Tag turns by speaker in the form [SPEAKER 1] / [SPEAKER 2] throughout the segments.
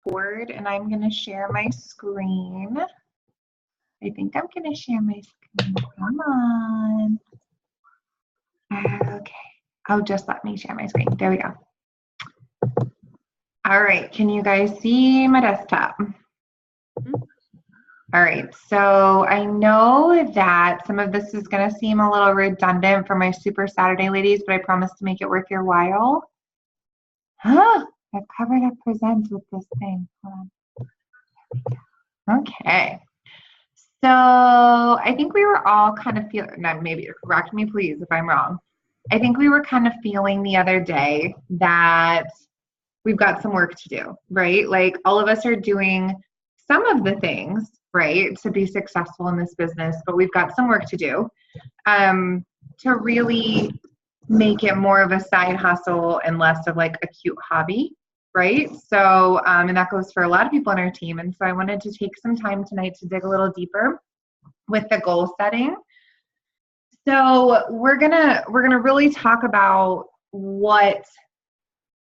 [SPEAKER 1] record and I'm going to share my screen. I think I'm going to share my screen. Come on. Okay. Oh, just let me share my screen. There we go. All right. Can you guys see my desktop? All right. So I know that some of this is going to seem a little redundant for my Super Saturday ladies, but I promise to make it worth your while. Huh? I've covered up presents with this thing. Hold on. Okay. So I think we were all kind of feeling, now maybe correct me please if I'm wrong. I think we were kind of feeling the other day that we've got some work to do, right? Like all of us are doing some of the things, right, to be successful in this business, but we've got some work to do to really make it more of a side hustle and less of like a cute hobby, right? So, and that goes for a lot of people on our team. And so I wanted to take some time tonight to dig a little deeper with the goal setting. So we're gonna really talk about what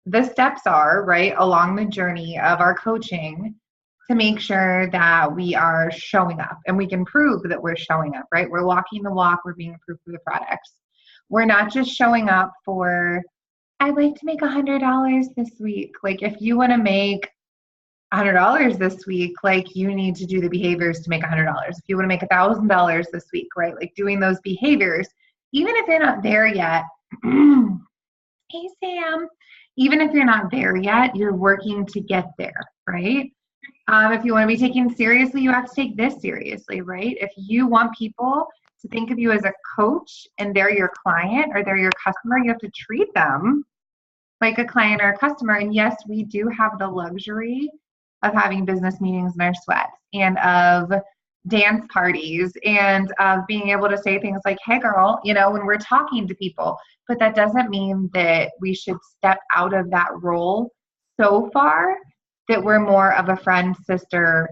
[SPEAKER 1] the steps are, right, along the journey of our coaching to make sure that we are showing up and we can prove that we're showing up, right? We're walking the walk, we're being proof of the products. We're not just showing up for, I'd like to make $100 this week. Like if you want to make $100 this week, like you need to do the behaviors to make $100. If you want to make $1,000 this week, right? Like doing those behaviors, even if you're not there yet. Hey, Sam. Even if you're not there yet, you're working to get there, right? If you want to be taken seriously, you have to take this seriously, right? If you want people to think of you as a coach and they're your client or they're your customer, you have to treat them like a client or a customer. And yes, we do have the luxury of having business meetings in our sweats and of dance parties and of being able to say things like, hey girl, you know, when we're talking to people, but that doesn't mean that we should step out of that role so far that we're more of a friend, sister,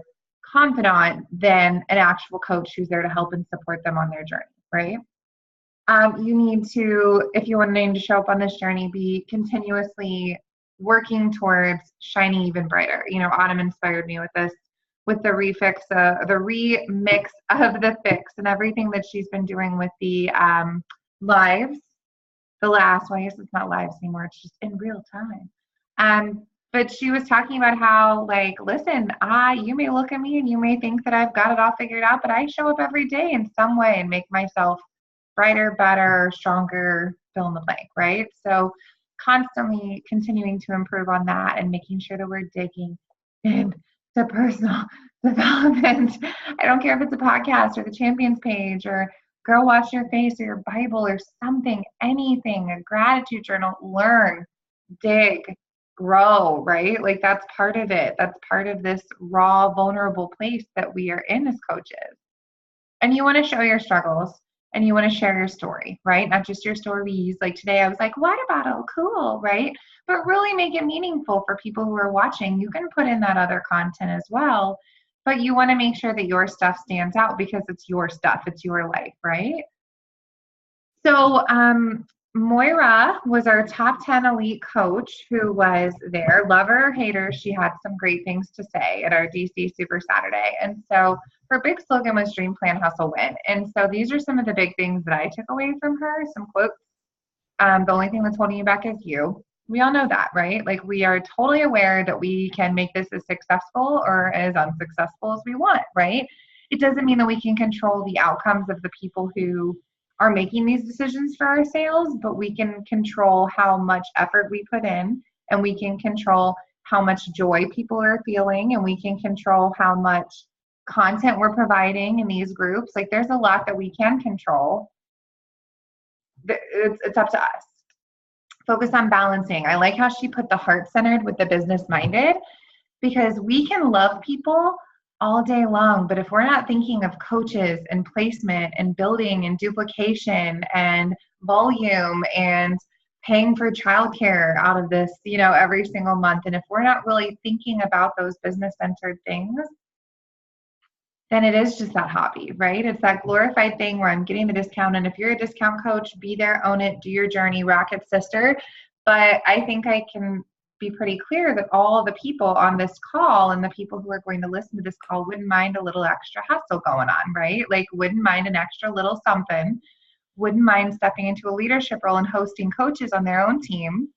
[SPEAKER 1] confidant than an actual coach who's there to help and support them on their journey, right? You need to, if you want to show up on this journey, be continuously working towards shining even brighter. You know, Autumn inspired me with this, with the remix of the fix and everything that she's been doing with the lives. Well, I guess it's not lives anymore. It's just in real time. But she was talking about how, like, listen, you may look at me and you may think that I've got it all figured out, but I show up every day in some way and make myself brighter, better, stronger, fill in the blank, right? So constantly continuing to improve on that and making sure that we're digging into personal development. I don't care if it's a podcast or the Champions page or Girl Wash Your Face or your Bible or something, anything, a gratitude journal, learn, dig, grow, right? Like that's part of it. That's part of this raw, vulnerable place that we are in as coaches. And you want to show your struggles and you want to share your story, right? Not just your stories. Like today I was like, water bottle, cool, right? But really make it meaningful for people who are watching. You can put in that other content as well, but you want to make sure that your stuff stands out because it's your stuff, it's your life, right? So Moira was our top 10 elite coach who was there. Love her or hate her, she had some great things to say at our DC Super Saturday. And so her big slogan was Dream, Plan, Hustle, Win. And so these are some of the big things that I took away from her, some quotes. The only thing that's holding you back is you. We all know that, right? Like we are totally aware that we can make this as successful or as unsuccessful as we want, right? It doesn't mean that we can control the outcomes of the people who are making these decisions for our sales, but we can control how much effort we put in, and we can control how much joy people are feeling, and we can control how much content we're providing in these groups. Like there's a lot that we can control. It's up to us. Focus on balancing. I like how she put the heart-centered with the business-minded, because we can love people all day long, but if we're not thinking of coaches and placement and building and duplication and volume and paying for childcare out of this, you know, every single month, and if we're not really thinking about those business-centered things, then it is just that hobby, right? It's that glorified thing where I'm getting the discount, and if you're a discount coach, be there, own it, do your journey, rock it, sister. But I think I can be pretty clear that all the people on this call and the people who are going to listen to this call wouldn't mind a little extra hustle going on, right? Like wouldn't mind an extra little something, wouldn't mind stepping into a leadership role and hosting coaches on their own team.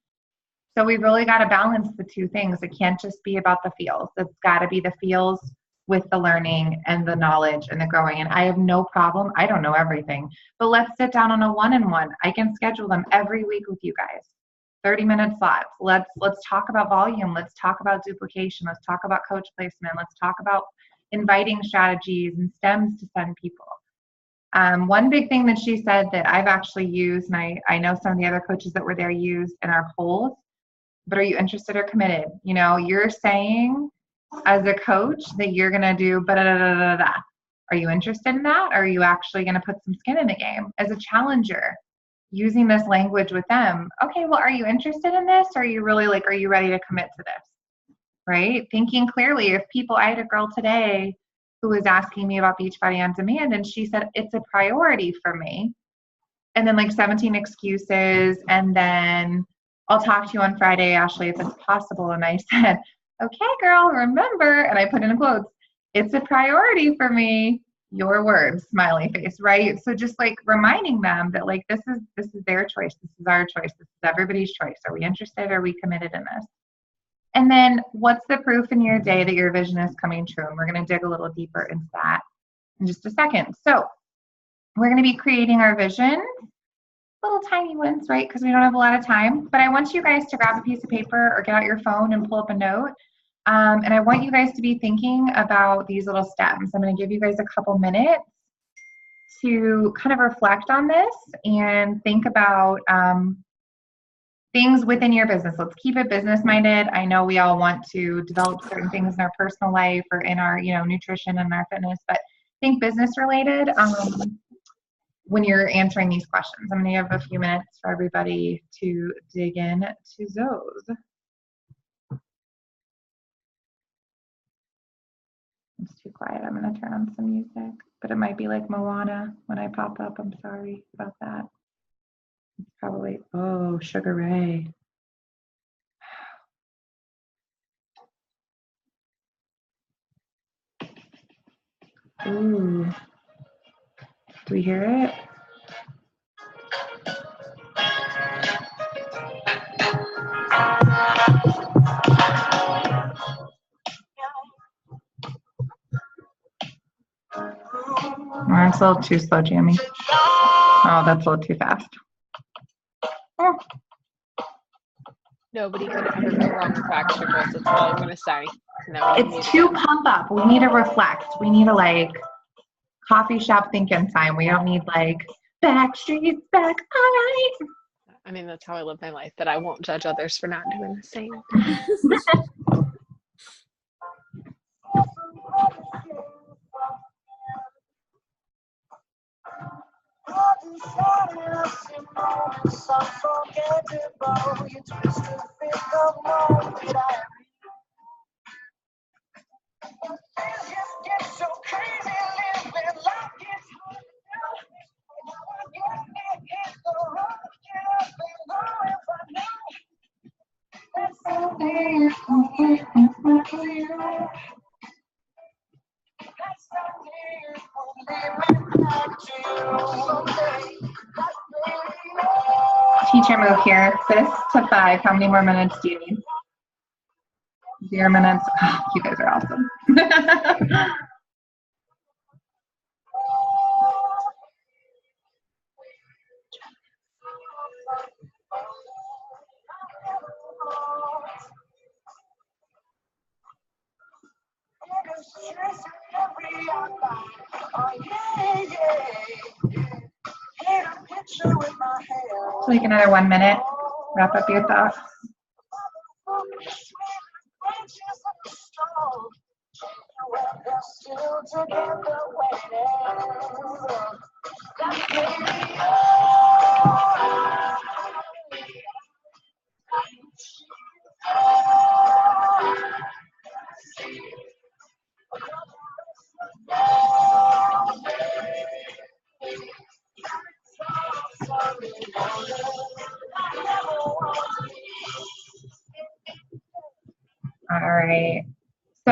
[SPEAKER 1] So we really got to balance the two things. It can't just be about the feels. It's got to be the feels with the learning and the knowledge and the growing. And I have no problem. I don't know everything, but let's sit down on a one-on-one. I can schedule them every week with you guys. 30-minute slots. Let's talk about volume. Let's talk about duplication. Let's talk about coach placement. Let's talk about inviting strategies and stems to send people. One big thing that she said that I've actually used, and I know some of the other coaches that were there used in our polls, but are you interested or committed? You know, you're saying as a coach that you're going to do da-da-da-da-da-da. Are you interested in that? Or are you actually going to put some skin in the game as a challenger, using this language with them? Okay, well, are you interested in this? Or are you really like, are you ready to commit to this? Right? Thinking clearly. If people, I had a girl today who was asking me about Beachbody On Demand, and she said, it's a priority for me. And then like 17 excuses, and then I'll talk to you on Friday, Ashley, if it's possible. And I said, okay, girl, remember, and I put in quotes, it's a priority for me, your words, smiley face, right? So just like reminding them that like, this is their choice. This is our choice. This is everybody's choice. Are we interested? Are we committed in this? And then what's the proof in your day that your vision is coming true? And we're going to dig a little deeper into that in just a second. So we're going to be creating our vision. Little tiny ones, right? Because we don't have a lot of time. But I want you guys to grab a piece of paper or get out your phone and pull up a note. And I want you guys to be thinking about these little steps. I'm going to give you guys a couple minutes to kind of reflect on this and think about things within your business. Let's keep it business-minded. I know we all want to develop certain things in our personal life or in our, nutrition and our fitness, but think business-related. When you're answering these questions. I'm going to have a few minutes for everybody to dig in to those. It's too quiet. I'm going to turn on some music, but it might be like Moana when I pop up. I'm sorry about that. It's probably, oh, Sugar Ray. Ooh. Do we hear it? That's a little too slow, Jamie. Oh, that's a little too fast. Oh.
[SPEAKER 2] Nobody could ever go wrong with Backstreet Boys. That's all I'm going to say. No,
[SPEAKER 1] it's too pump up. We need to reflect. We need to like coffee shop thinking time. We don't need like Backstreet's back. All right.
[SPEAKER 2] I mean, that's how I live my life, but I won't judge others for not doing the same.
[SPEAKER 1] Teacher move here. Fist to 5. How many more minutes do you need? 0 minutes. Oh, you guys are awesome. Take another 1 minute. Wrap up your thoughts.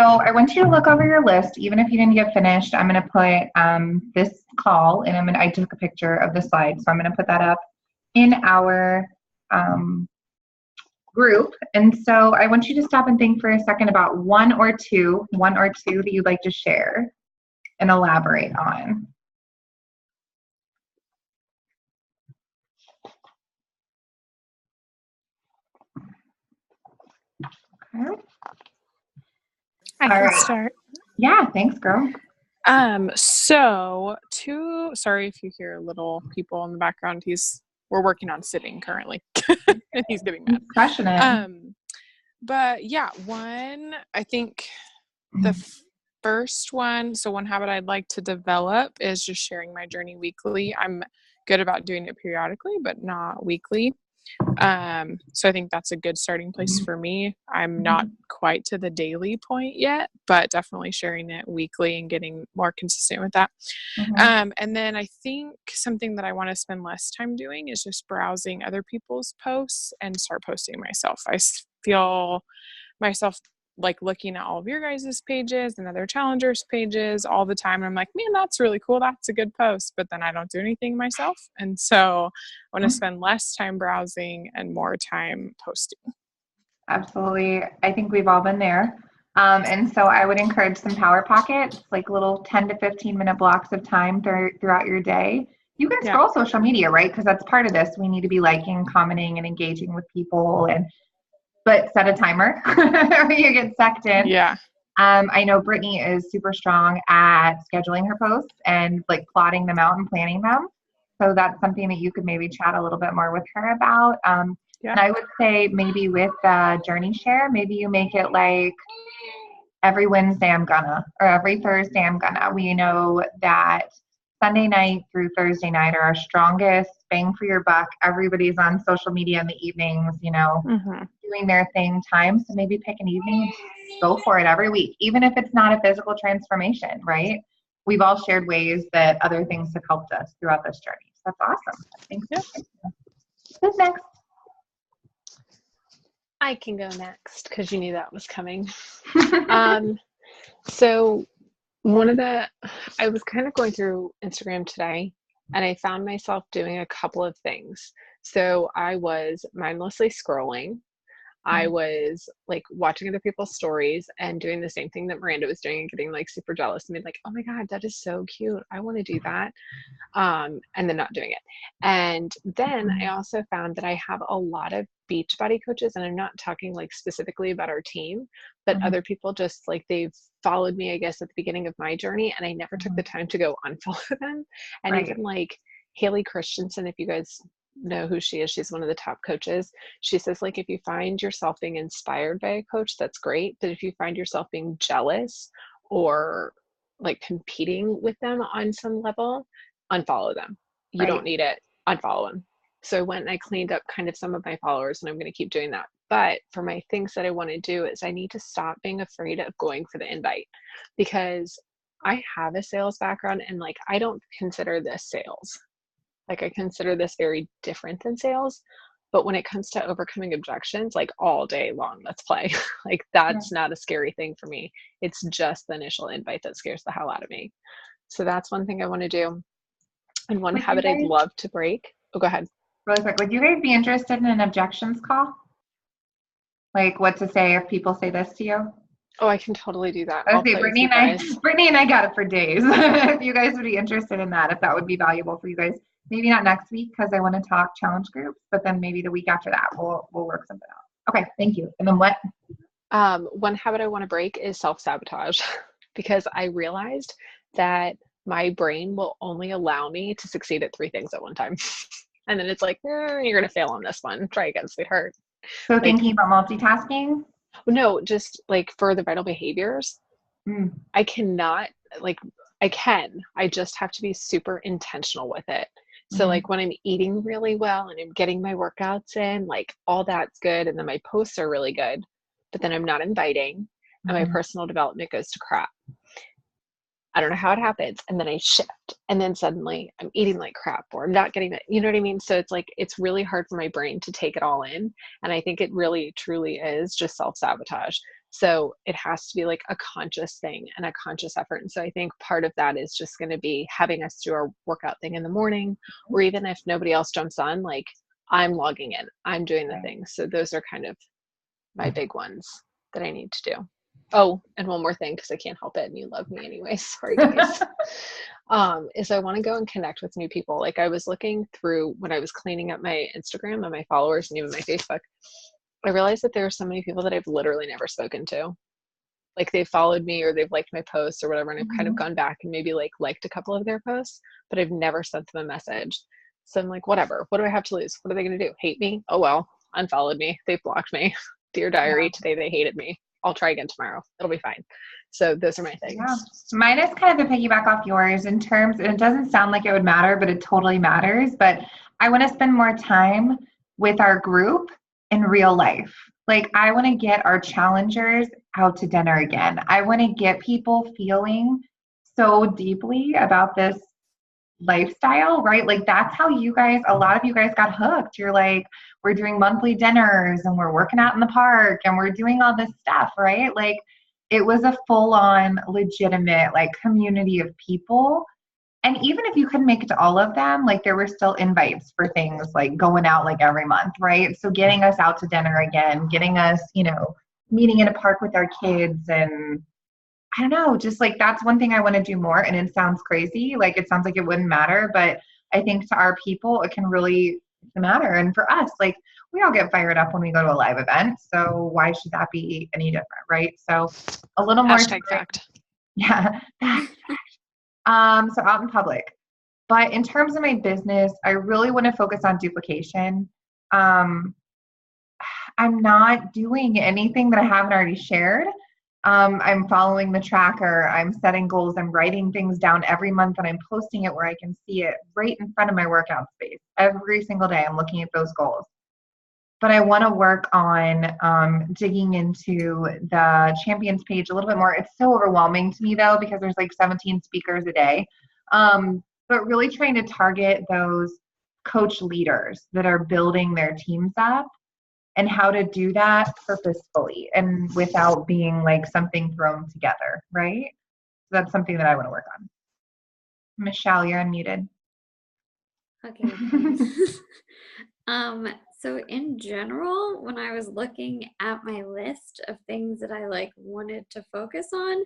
[SPEAKER 1] I want you to look over your list, even if you didn't get finished. I'm going to put this call, and I took a picture of the slide, so I'm going to put that up in our group. And so I want you to stop and think for a second about one or two that you'd like to share and elaborate on. Okay.
[SPEAKER 2] I can start.
[SPEAKER 1] Yeah, thanks, girl.
[SPEAKER 2] Sorry if you hear little people in the background. We're working on sitting currently and he's getting mad.
[SPEAKER 1] Crushing it.
[SPEAKER 2] But yeah, I think the first one, so one habit I'd like to develop is just sharing my journey weekly. I'm good about doing it periodically, but not weekly. So I think that's a good starting place for me. I'm not quite to the daily point yet, but definitely sharing it weekly and getting more consistent with that. And then I think something that I want to spend less time doing is just browsing other people's posts and start posting myself. I feel myself like looking at all of your guys' pages and other challengers' pages all the time. And I'm like, man, that's really cool. That's a good post. But then I don't do anything myself. And so I want to spend less time browsing and more time posting.
[SPEAKER 1] Absolutely. I think we've all been there. And so I would encourage some power pockets, like little 10 to 15 minute blocks of time throughout your day. You can scroll social media, right? Because that's part of this. We need to be liking, commenting, and engaging with people, but set a timer or you get sucked in.
[SPEAKER 2] Yeah.
[SPEAKER 1] I know Brittany is super strong at scheduling her posts and like plotting them out and planning them. So that's something that you could maybe chat a little bit more with her about. And I would say maybe with Journey Share, maybe you make it like every Wednesday I'm gonna, or every Thursday I'm gonna. We know that Sunday night through Thursday night are our strongest bang for your buck. Everybody's on social media in the evenings, doing their thing time. So maybe pick an evening and go for it every week, even if it's not a physical transformation, right? We've all shared ways that other things have helped us throughout this journey. So that's awesome. Thanks. Who's next?
[SPEAKER 2] I can go next because you knew that was coming. So I was kind of going through Instagram today and I found myself doing a couple of things. So I was mindlessly scrolling. I was like watching other people's stories and doing the same thing that Miranda was doing and getting like super jealous and being like, oh my God, that is so cute. I want to do that. And then not doing it. And then I also found that I have a lot of Beachbody coaches, and I'm not talking like specifically about our team, but other people just like they've followed me, I guess, at the beginning of my journey, and I never took the time to go unfollow them. And even like Haley Christensen, if you guys know who she is, she's one of the top coaches. She says like if you find yourself being inspired by a coach, that's great, but if you find yourself being jealous or like competing with them on some level, unfollow them. You don't need it. Unfollow them. So I went and I cleaned up kind of some of my followers, and I'm going to keep doing that. But for my things that I want to do is I need to stop being afraid of going for the invite, because I have a sales background and like I don't consider this sales. Like I consider this very different than sales. But when it comes to overcoming objections, like all day long, let's play. Like that's not a scary thing for me. It's just the initial invite that scares the hell out of me. So that's one thing I want to do. And one habit I'd love to break. Oh, go ahead.
[SPEAKER 1] Really quick, would you guys be interested in an objections call? Like what to say if people say this to you?
[SPEAKER 2] Oh, I can totally do that.
[SPEAKER 1] Okay, Brittany and I got it for days. If you guys would be interested in that, if that would be valuable for you guys. Maybe not next week because I want to talk challenge groups, but then maybe the week after that we'll work something out. Okay, thank you. And then what?
[SPEAKER 2] One habit I want to break is self-sabotage because I realized that my brain will only allow me to succeed at 3 things at one time. And then it's like, you're going to fail on this one. Try again, sweetheart.
[SPEAKER 1] So like, thinking about multitasking?
[SPEAKER 2] No, just like for the vital behaviors. I cannot, like, I just have to be super intentional with it. So like when I'm eating really well and I'm getting my workouts in, like all that's good. And then my posts are really good, but then I'm not inviting and my personal development goes to crap. I don't know how it happens. And then I shift and then suddenly I'm eating like crap or I'm not getting it. You know what I mean? So it's like, it's really hard for my brain to take it all in. And I think it really, truly is just self-sabotage. So it has to be like a conscious thing and a conscious effort. And so I think part of that is just going to be having us do our workout thing in the morning, or even if nobody else jumps on, like I'm logging in, I'm doing the things. So those are kind of my big ones that I need to do. Oh, and one more thing, because I can't help it, and you love me anyway. Sorry, guys. Is I want to go and connect with new people. Like I was looking through when I was cleaning up my Instagram and my followers and even my Facebook, I realized that there are so many people that I've literally never spoken to. Like they've followed me or they've liked my posts or whatever, and I've kind of gone back and maybe like liked a couple of their posts, but I've never sent them a message. So I'm like, whatever. What do I have to lose? What are they going to do? Hate me? Oh well, unfollowed me. They've blocked me. Dear diary, today they hated me. I'll try again tomorrow. It'll be fine. So those are my things.
[SPEAKER 1] Yeah. Mine is kind of to piggyback off yours in terms, and it doesn't sound like it would matter, but it totally matters. But I want to spend more time with our group in real life. Like I want to get our challengers out to dinner again. I want to get people feeling so deeply about this lifestyle, right? Like that's how you guys, a lot of you guys got hooked. You're like, we're doing monthly dinners and we're working out in the park and we're doing all this stuff, right? Like it was a full on legitimate like community of people. And even if you couldn't make it to all of them, like there were still invites for things like going out like every month, right? So getting us out to dinner again, getting us, you know, meeting in a park with our kids, and I don't know, just like that's one thing I want to do more. And it sounds crazy. Like it sounds like it wouldn't matter, but I think to our people, it can really matter. And for us, like we all get fired up when we go to a live event. So why should that be any different? Right. So a little more.
[SPEAKER 2] Hashtag fact.
[SPEAKER 1] Yeah. So out in public. But in terms of my business, I really want to focus on duplication. I'm not doing anything that I haven't already shared. I'm following the tracker. I'm setting goals. I'm writing things down every month and I'm posting it where I can see it right in front of my workout space. Every single day, I'm looking at those goals. But I want to work on digging into the champions page a little bit more. It's so overwhelming to me though, because there's like 17 speakers a day. But really trying to target those coach leaders that are building their teams up and how to do that purposefully and without being like something thrown together, right? So that's something that I want to work on. Michelle, you're unmuted.
[SPEAKER 3] Okay, thanks. So in general, when I was looking at my list of things that I like wanted to focus on,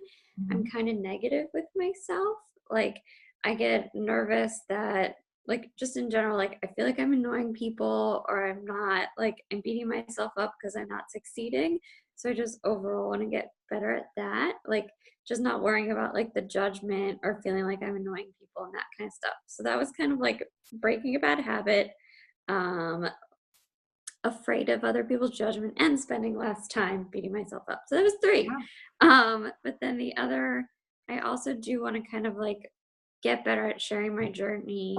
[SPEAKER 3] I'm kind of negative with myself. Like I get nervous that like just in general, like I feel like I'm annoying people or I'm not like I'm beating myself up because I'm not succeeding. So I just overall want to get better at that. Like just not worrying about like the judgment or feeling like I'm annoying people and that kind of stuff. So that was kind of like breaking a bad habit, afraid of other people's judgment, and spending less time beating myself up. So that was 3. But then the other, I also do want to kind of like get better at sharing my journey,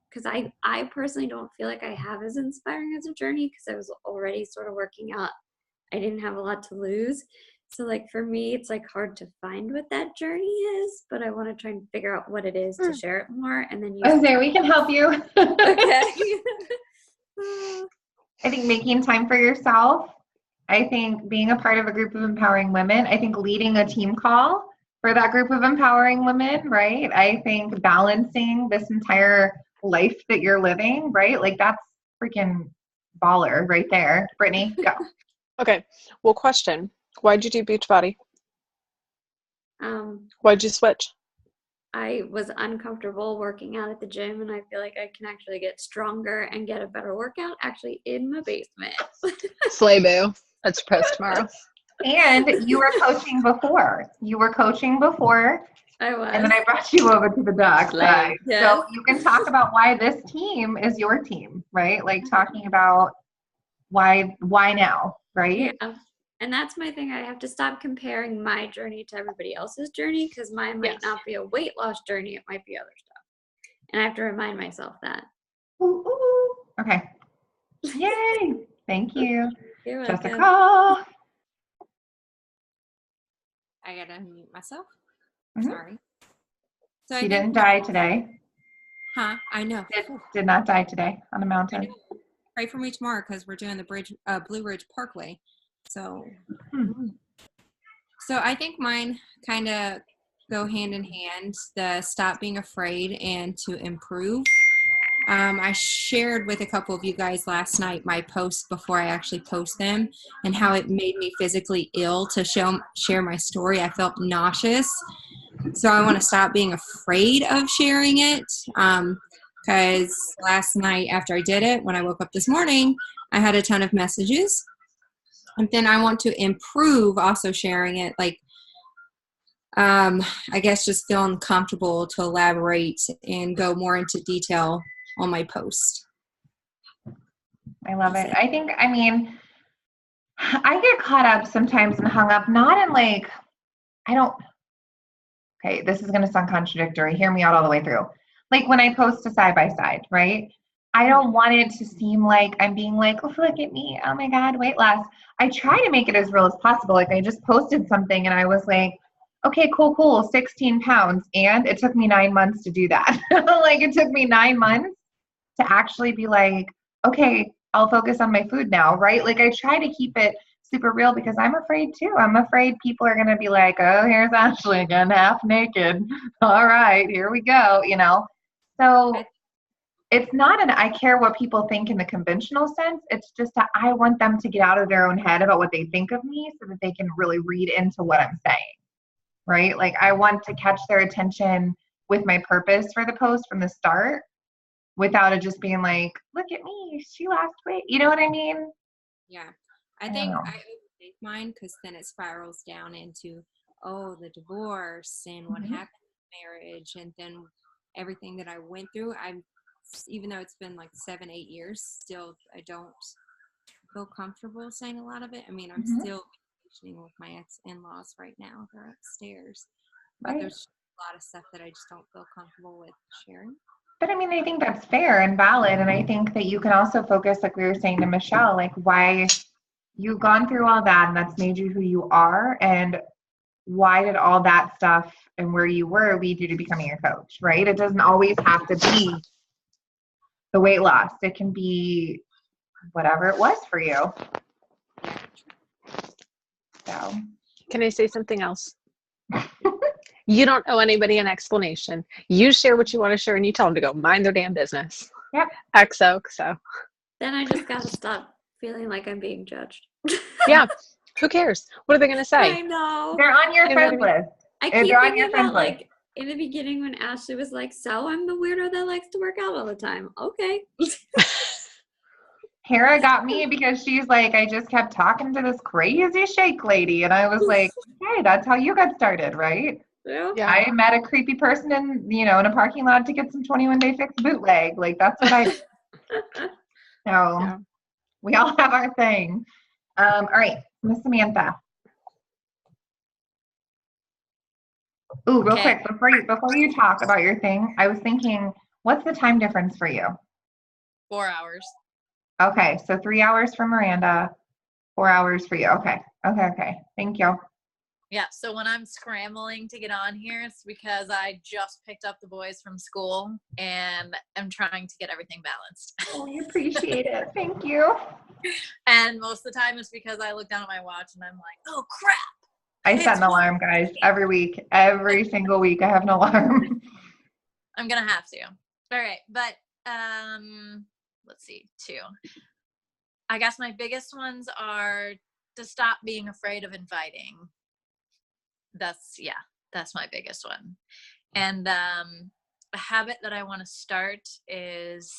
[SPEAKER 3] because I personally don't feel like I have as inspiring as a journey because I was already sort of working out. I didn't have a lot to lose. So like for me, it's like hard to find what that journey is, but I want to try and figure out what it is to share it more. And then
[SPEAKER 1] Okay, we can help you.
[SPEAKER 3] Okay.
[SPEAKER 1] I think making time for yourself. I think being a part of a group of empowering women. I think leading a team call for that group of empowering women, right? I think balancing this entire life that you're living, right? Like that's freaking baller right there. Brittany, go.
[SPEAKER 2] Okay. Well, question. Why'd you do Beachbody? Why'd you switch?
[SPEAKER 3] I was uncomfortable working out at the gym, and I feel like I can actually get stronger and get a better workout actually in my basement.
[SPEAKER 2] Slay boo. That's post tomorrow.
[SPEAKER 1] And you were coaching before.
[SPEAKER 3] I was.
[SPEAKER 1] And then I brought you over to the dog side.
[SPEAKER 3] Yes.
[SPEAKER 1] So you can talk about why this team is your team, right? Like talking about why now, right?
[SPEAKER 3] Yeah. And that's my thing. I have to stop comparing my journey to everybody else's journey, because mine might not be a weight loss journey. It might be other stuff. And I have to remind myself that.
[SPEAKER 1] Ooh, ooh. Okay. Yay. Thank you.
[SPEAKER 3] You're
[SPEAKER 1] Jessica.
[SPEAKER 3] welcome.
[SPEAKER 4] I gotta unmute myself.
[SPEAKER 1] Mhm.
[SPEAKER 4] Sorry. So
[SPEAKER 1] She didn't die today.
[SPEAKER 4] Huh? I know.
[SPEAKER 1] Did not die today on a mountain.
[SPEAKER 4] Pray for me tomorrow because we're doing the bridge, Blue Ridge Parkway. So So I think mine kind of go hand in hand, the stop being afraid and to improve. I shared with a couple of you guys last night my posts before I actually post them and how it made me physically ill to share my story. I felt nauseous. So I want to stop being afraid of sharing it, because last night after I did it, when I woke up this morning, I had a ton of messages. And then I want to improve also sharing it, like I guess just feeling comfortable to elaborate and go more into detail on my post.
[SPEAKER 1] I love it. I mean, I get caught up sometimes and hung up, not in like, okay, this is going to sound contradictory. Hear me out all the way through. Like when I post a side by side, right? I don't want it to seem like I'm being like, oh, look at me. Oh my God, weight loss. I try to make it as real as possible. Like I just posted something and I was like, okay, cool, 16 pounds. And it took me 9 months to do that. Like it took me 9 months to actually be like, okay, I'll focus on my food now, right? Like I try to keep it super real because I'm afraid too. I'm afraid people are going to be like, oh, here's Ashley again, half naked. All right, here we go, you know? So it's not I care what people think in the conventional sense. It's just that I want them to get out of their own head about what they think of me so that they can really read into what I'm saying, right? Like I want to catch their attention with my purpose for the post from the start without it just being like, look at me, she lost weight. You know what I mean?
[SPEAKER 4] Yeah. I think I overthink mine because then it spirals down into, oh, the divorce and what happened in marriage and then everything that I went through. Even though it's been like 7-8 years, still I don't feel comfortable saying a lot of it. I mean, I'm still vacationing with my ex-in-laws right now. They're upstairs. But there's a lot of stuff that I just don't feel comfortable with sharing.
[SPEAKER 1] But I mean, I think that's fair and valid. And I think that you can also focus, like we were saying to Michelle, like why you've gone through all that and that's made you who you are. And why did all that stuff and where you were lead you to becoming a coach, right? It doesn't always have to be the weight loss. It can be whatever it was for you. So,
[SPEAKER 2] can I say something else? You don't owe anybody an explanation. You share what you want to share and you tell them to go mind their damn business.
[SPEAKER 1] Yep.
[SPEAKER 2] XOXO.
[SPEAKER 3] Then I just gotta stop feeling like I'm being judged.
[SPEAKER 2] Yeah. Who cares? What are they going to say?
[SPEAKER 3] I know.
[SPEAKER 1] they're on your friends list.
[SPEAKER 3] I
[SPEAKER 1] If
[SPEAKER 3] keep
[SPEAKER 1] they're on
[SPEAKER 3] thinking
[SPEAKER 1] your friends
[SPEAKER 3] about
[SPEAKER 1] list.
[SPEAKER 3] like in the beginning when Ashley was like, so I'm the weirdo that likes to work out all the time. Okay.
[SPEAKER 1] Tara got me because she's like, I just kept talking to this crazy shake lady. And I was like, hey, that's how you got started, right?
[SPEAKER 3] Yeah.
[SPEAKER 1] I met a creepy person in a parking lot to get some 21-day fix bootleg. Like that's what I So we all have our thing. All right, Miss Samantha. Ooh, real quick, before you talk about your thing, I was thinking, what's the time difference for you?
[SPEAKER 5] 4 hours.
[SPEAKER 1] Okay, so 3 hours for Miranda, 4 hours for you. Okay. Thank you.
[SPEAKER 5] Yeah, so when I'm scrambling to get on here, it's because I just picked up the boys from school and I'm trying to get everything balanced.
[SPEAKER 1] Oh, we appreciate it. Thank you.
[SPEAKER 5] And most of the time it's because I look down at my watch and I'm like, oh crap.
[SPEAKER 1] I set an alarm, guys, every week. Every single week I have an alarm.
[SPEAKER 5] I'm gonna have to. All right, but let's see, 2. I guess my biggest ones are to stop being afraid of inviting. That's my biggest one. And a habit that I want to start is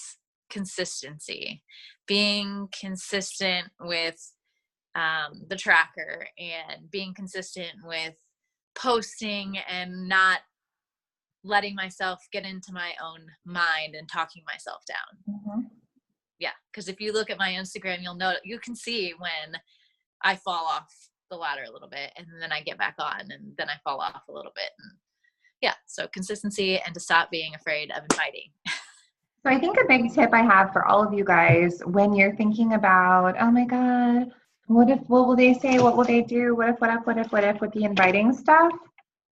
[SPEAKER 5] consistency. Being consistent with the tracker and being consistent with posting and not letting myself get into my own mind and talking myself down. Yeah, because if you look at my Instagram, you can see when I fall off the ladder a little bit and then I get back on and then I fall off a little bit. And yeah, so consistency and to stop being afraid of inviting.
[SPEAKER 1] So I think a big tip I have for all of you guys when you're thinking about, oh my God, what will they say? What will they do? What if with the inviting stuff?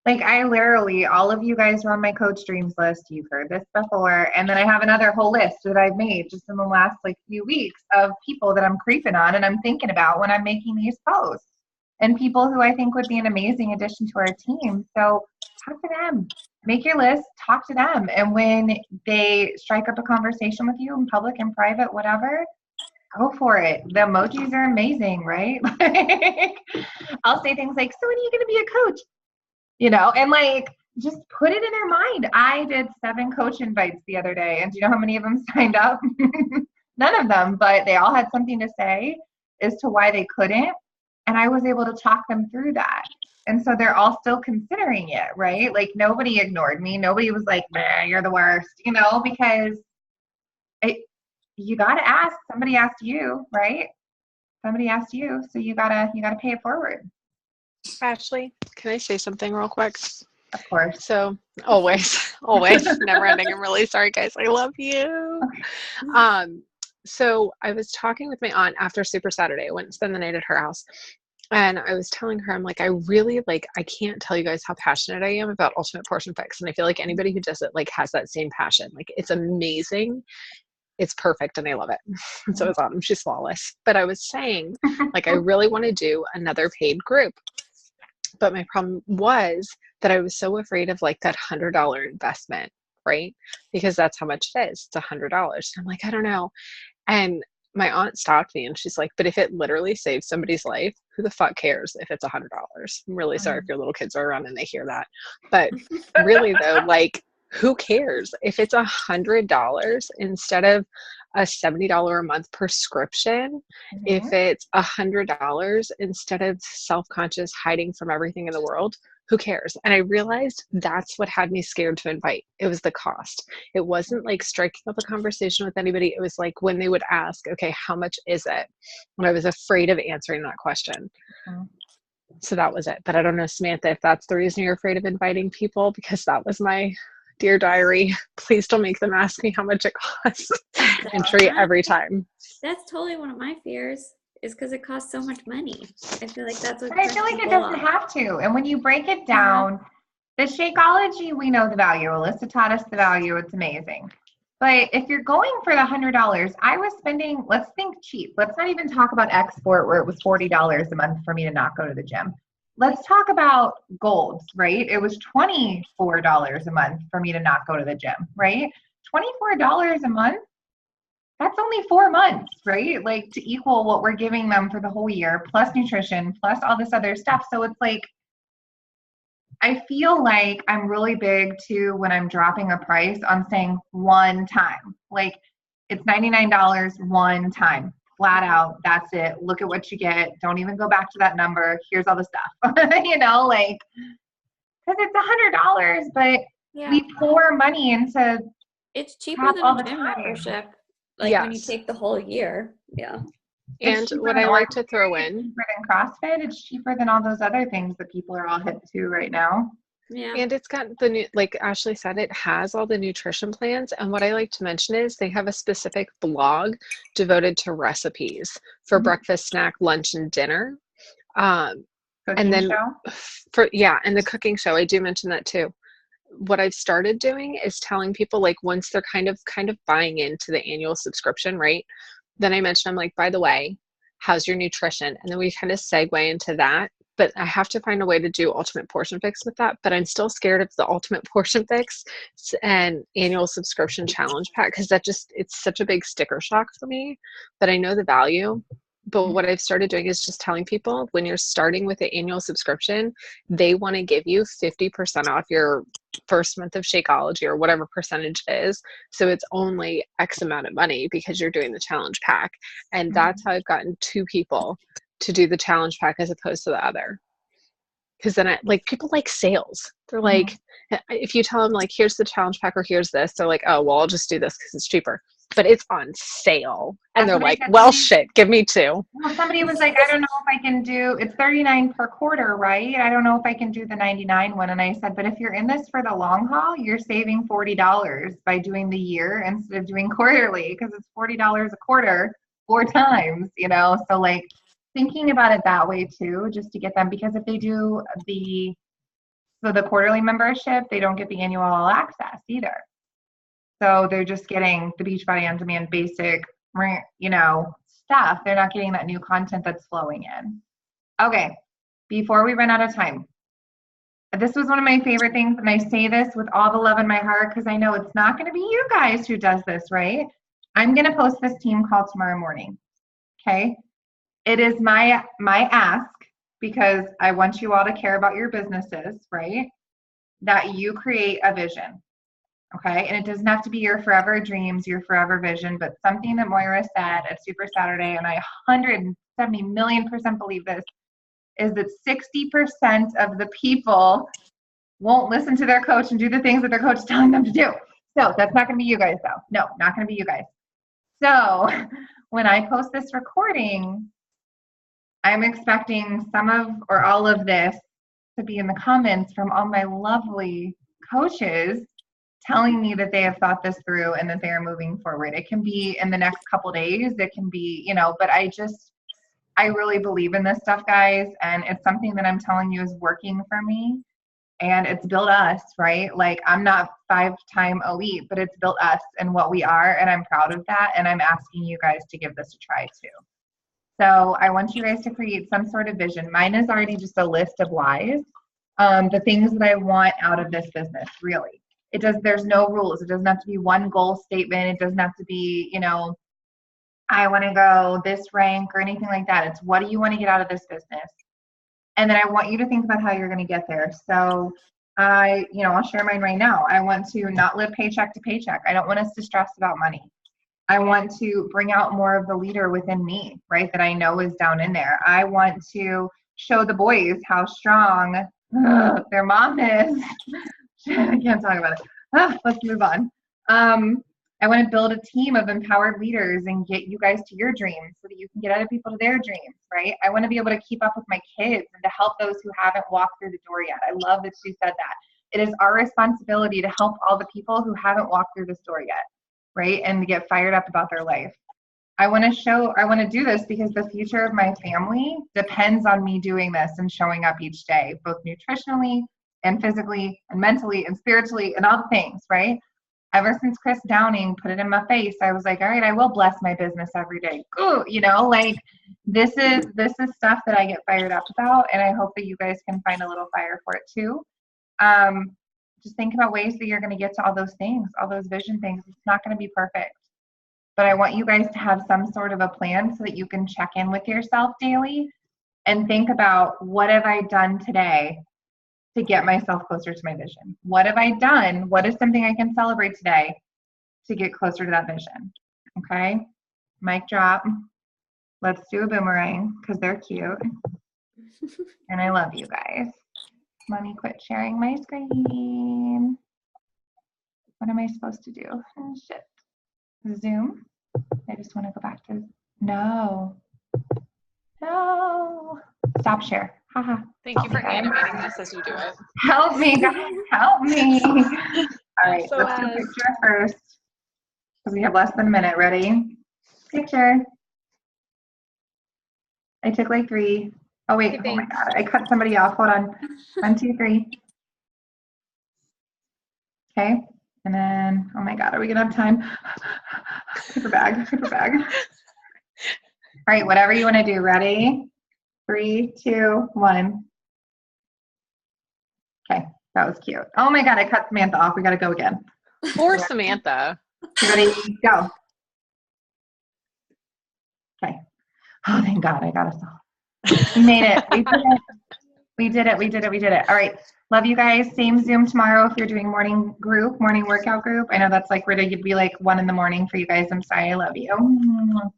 [SPEAKER 1] Like I literally, all of you guys are on my coach dreams list. You've heard this before. And then I have another whole list that I've made just in the last few weeks of people that I'm creeping on and I'm thinking about when I'm making these posts. and people who I think would be an amazing addition to our team. So talk to them, make your list, talk to them. And when they strike up a conversation with you in public and private, whatever, go for it. The emojis are amazing, right? Like, I'll say things like, so when are you going to be a coach? And like, just put it in their mind. I did 7 coach invites the other day, and do you know how many of them signed up? None of them, but they all had something to say as to why they couldn't. And I was able to talk them through that. And so they're all still considering it, right? Like, nobody ignored me. Nobody was like, man, you're the worst, because you got to ask. Somebody asked you, right? Somebody asked you. So you gotta pay it forward.
[SPEAKER 2] Ashley, can I say something real quick?
[SPEAKER 1] Of course.
[SPEAKER 2] So always, never ending. I'm really sorry, guys. I love you. So I was talking with my aunt after Super Saturday. I went and spent the night at her house. And I was telling her, I'm like, I can't tell you guys how passionate I am about Ultimate Portion Fix. And I feel like anybody who does it, like, has that same passion. Like, it's amazing. It's perfect. And I love it. And so is Autumn. She's flawless. But I was saying, like, I really want to do another paid group. But my problem was that I was so afraid of, like, that $100 investment, right? Because that's how much it is. It's $100. And I'm like, I don't know. And my aunt stopped me and she's like, but if it literally saves somebody's life, who the fuck cares if it's $100? I'm really sorry if your little kids are around and they hear that. But really though, like, who cares if it's $100 instead of a $70 a month prescription?
[SPEAKER 1] Mm-hmm.
[SPEAKER 2] If it's $100 instead of self-conscious hiding from everything in the world, who cares? And I realized that's what had me scared to invite. It was the cost. It wasn't like striking up a conversation with anybody. It was like when they would ask, okay, how much is it? And I was afraid of answering that question.
[SPEAKER 1] Mm-hmm.
[SPEAKER 2] So that was it. But I don't know, Samantha, if that's the reason you're afraid of inviting people, because that was my Dear Diary. Please don't make them ask me how much it costs. Entry every time.
[SPEAKER 3] That's totally one of my fears, is because it costs so much money. I feel like that's what.
[SPEAKER 1] But I feel like it doesn't have to. And when you break it down, the Shakeology, we know the value. Alyssa taught us the value. It's amazing. But if you're going for the $100, I was spending, let's think cheap. Let's not even talk about export where it was $40 a month for me to not go to the gym. Let's talk about Golds, right? It was $24 a month for me to not go to the gym, right? $24 a month? That's only 4 months, right? Like, to equal what we're giving them for the whole year, plus nutrition, plus all this other stuff. So it's like, I feel like I'm really big too when I'm dropping a price on saying one time. Like, it's $99 one time, flat out. That's it. Look at what you get. Don't even go back to that number. Here's all the stuff, like, because it's $100, but we pour money into.
[SPEAKER 3] It's cheaper than a gym membership. Like, when you
[SPEAKER 2] Yes.
[SPEAKER 3] take the whole year. Yeah.
[SPEAKER 2] And what I like to throw in,
[SPEAKER 1] it's cheaper than CrossFit. It's cheaper than all those other things that people are all hip to right now.
[SPEAKER 3] Yeah.
[SPEAKER 2] and it's got the new, like Ashley said, it has all the nutrition plans. And what I like to mention is they have a specific blog devoted to recipes for breakfast, snack, lunch, and dinner.
[SPEAKER 1] Cooking
[SPEAKER 2] and then
[SPEAKER 1] show?
[SPEAKER 2] And the cooking show, I do mention that too. What I've started doing is telling people, like, once they're kind of buying into the annual subscription, right? Then I mention, I'm like, by the way, how's your nutrition? And then we kind of segue into that. But I have to find a way to do Ultimate Portion Fix with that. But I'm still scared of the Ultimate Portion Fix and annual subscription challenge pack, because it's such a big sticker shock for me. But I know the value. But what I've started doing is just telling people, when you're starting with the annual subscription, they want to give you 50% off your first month of Shakeology, or whatever percentage it is. So it's only X amount of money because you're doing the challenge pack. And that's how I've gotten 2 people to do the challenge pack as opposed to the other. Because then people like sales. They're like, if you tell them, like, here's the challenge pack or here's this, they're like, oh, well, I'll just do this because it's cheaper. But it's on sale. And they're like, well, shit, give me 2.
[SPEAKER 1] Well, somebody was like, I don't know if I can do, it's $39 per quarter, right? I don't know if I can do the $99 one. And I said, but if you're in this for the long haul, you're saving $40 by doing the year instead of doing quarterly, because it's $40 a quarter 4 times, So, like, thinking about it that way too, just to get them, because if they do the quarterly membership, they don't get the annual all access either. So they're just getting the Beachbody On Demand basic, stuff. They're not getting that new content that's flowing in. Okay. before we run out of time, this was one of my favorite things, and I say this with all the love in my heart because I know it's not going to be you guys who does this, right? I'm going to post this team call tomorrow morning, okay? It is my ask, because I want you all to care about your businesses, right? That you create a vision, okay? And it doesn't have to be your forever dreams, your forever vision, but something that Moira said at Super Saturday, and I 170 million% believe this, is that 60% of the people won't listen to their coach and do the things that their coach is telling them to do. So that's not going to be you guys, though. No, not going to be you guys. So when I post this recording, I'm expecting some of or all of this to be in the comments from all my lovely coaches telling me that they have thought this through and that they are moving forward. It can be in the next couple days. It can be, but I really believe in this stuff, guys. And it's something that I'm telling you is working for me. And it's built us, right? Like, I'm not 5-time elite, but it's built us and what we are. And I'm proud of that. And I'm asking you guys to give this a try too. So I want you guys to create some sort of vision. Mine is already just a list of whys, the things that I want out of this business, really. There's no rules. It doesn't have to be one goal statement. It doesn't have to be, I want to go this rank or anything like that. It's what do you want to get out of this business? And then I want you to think about how you're going to get there. So I'll share mine right now. I want to not live paycheck to paycheck. I don't want us to stress about money. I want to bring out more of the leader within me, right, that I know is down in there. I want to show the boys how strong their mom is. I can't talk about it. Let's move on. I want to build a team of empowered leaders and get you guys to your dreams so that you can get other people to their dreams, right? I want to be able to keep up with my kids and to help those who haven't walked through the door yet. I love that she said that. It is our responsibility to help all the people who haven't walked through this door yet, right? And to get fired up about their life. I want to do this because the future of my family depends on me doing this and showing up each day, both nutritionally and physically and mentally and spiritually and all the things, right? Ever since Chris Downing put it in my face, I was like, all right, I will bless my business every day. Ooh, like this is stuff that I get fired up about, and I hope that you guys can find a little fire for it too. Just think about ways that you're going to get to all those things, all those vision things. It's not going to be perfect, but I want you guys to have some sort of a plan so that you can check in with yourself daily and think about, what have I done today to get myself closer to my vision? What have I done? What is something I can celebrate today to get closer to that vision? Okay, mic drop. Let's do a boomerang because they're cute. And I love you guys. Let me quit sharing my screen. What am I supposed to do? Oh, shit. Zoom. I just want to go back to, no. Stop share. Haha.
[SPEAKER 2] Thank you for animating this as you do it.
[SPEAKER 1] Help me, guys. Help me. All right,
[SPEAKER 2] So
[SPEAKER 1] let's do a picture first because we have less than a minute. Ready? Picture. I took like 3. Oh, wait. Oh, my God. I cut somebody off. Hold on. 1, 2, 3. Okay. And then, oh, my God. Are we going to have time? Paper bag. All right. Whatever you want to do. Ready? 3, 2, 1. Okay. That was cute. Oh, my God. I cut Samantha off. We got to go again.
[SPEAKER 2] Poor Samantha.
[SPEAKER 1] Ready? Go. Okay. Oh, thank God. I got us all. We made it. We did it. All right. Love you guys. Same Zoom tomorrow if you're doing morning workout group. I know that's like ready to be like 1 in the morning for you guys. I'm sorry. I love you.